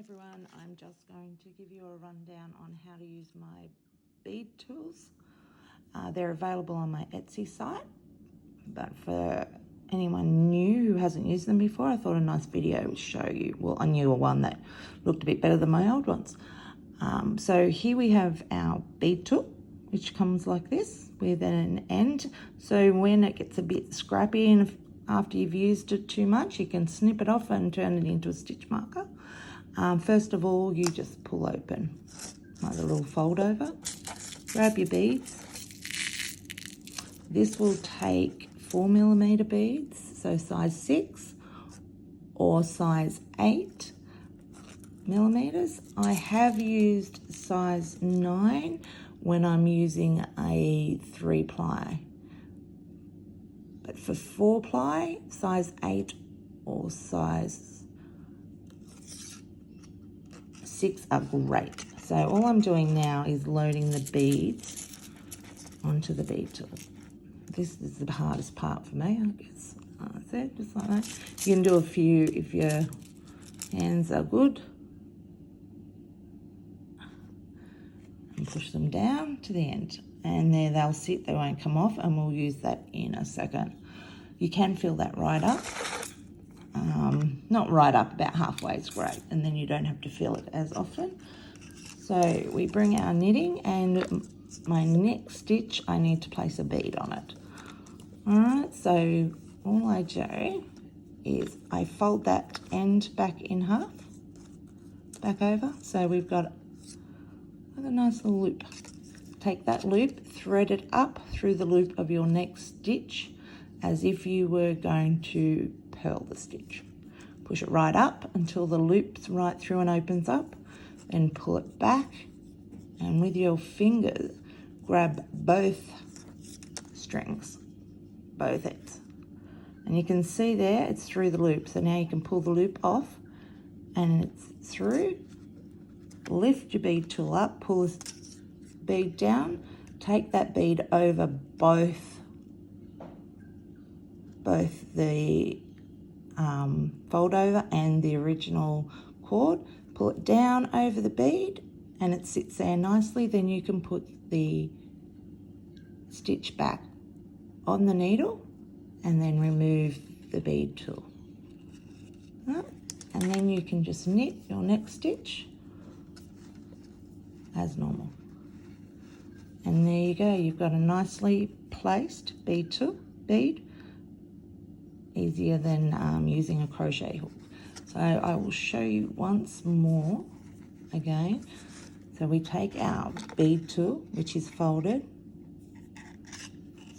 everyone, I'm just going to give you a rundown on how to use my bead tools. They're available on my Etsy site, but for anyone new who hasn't used them before, I thought a nice video would show you, well, a newer one that looked a bit better than my old ones. So here we have our bead tool, which comes like this with an end. So when it gets a bit scrappy and after you've used it too much, you can snip it off and turn it into a stitch marker. First of all, you just pull open like a little fold over, grab your beads. This will take 4mm beads, so size 6 or size 8mm. I have used size 9 when I'm using a 3-ply. But for 4-ply, size 8 or size 6 are great. So all I'm doing now is loading the beads onto the bead tool. This is the hardest part for me, I guess. That's it, just like that. You can do a few if your hands are good. And push them down to the end. And there they'll sit, they won't come off, and we'll use that in a second. You can fill that right up. Not right up, about halfway is great, and then you don't have to fill it as often. So we bring our knitting, and my next stitch I need to place a bead on it. Alright, so all I do is I fold that end back in half, back over, so we've got a nice little loop. Take that loop, thread it up through the loop of your next stitch as if you were going to purl the stitch. Push it right up until the loop's right through and opens up, then pull it back, and with your fingers grab both strings, both ends. And you can see there it's through the loop, so now you can pull the loop off and it's through. Lift your bead tool up, pull the bead down, take that bead over both the fold over and the original cord, pull it down over the bead and it sits there nicely. Then you can put the stitch back on the needle and then remove the bead tool. Right. And then you can just knit your next stitch as normal. And there you go, you've got a nicely placed bead tool, easier than using a crochet hook. So I will show you once more again. So we take our bead tool, which is folded.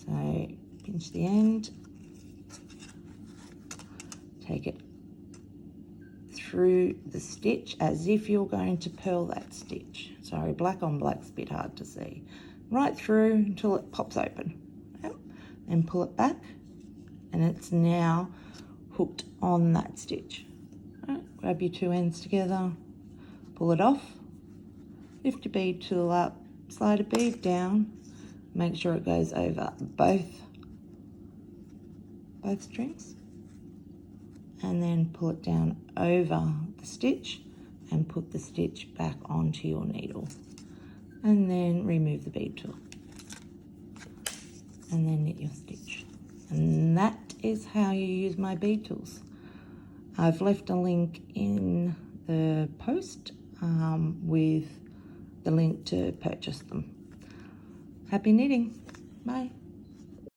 So pinch the end, take it through the stitch as if you're going to purl that stitch. Sorry, black on black's a bit hard to see. Right through until it pops open. Yep. And pull it back, and it's now hooked on that stitch. Right. Grab your two ends together, pull it off, lift your bead tool up, slide a bead down, make sure it goes over both strings, and then pull it down over the stitch and put the stitch back onto your needle, and then remove the bead tool and then knit your stitch. And that is how you use my bead tools. I've left a link in the post with the link to purchase them. Happy knitting. Bye.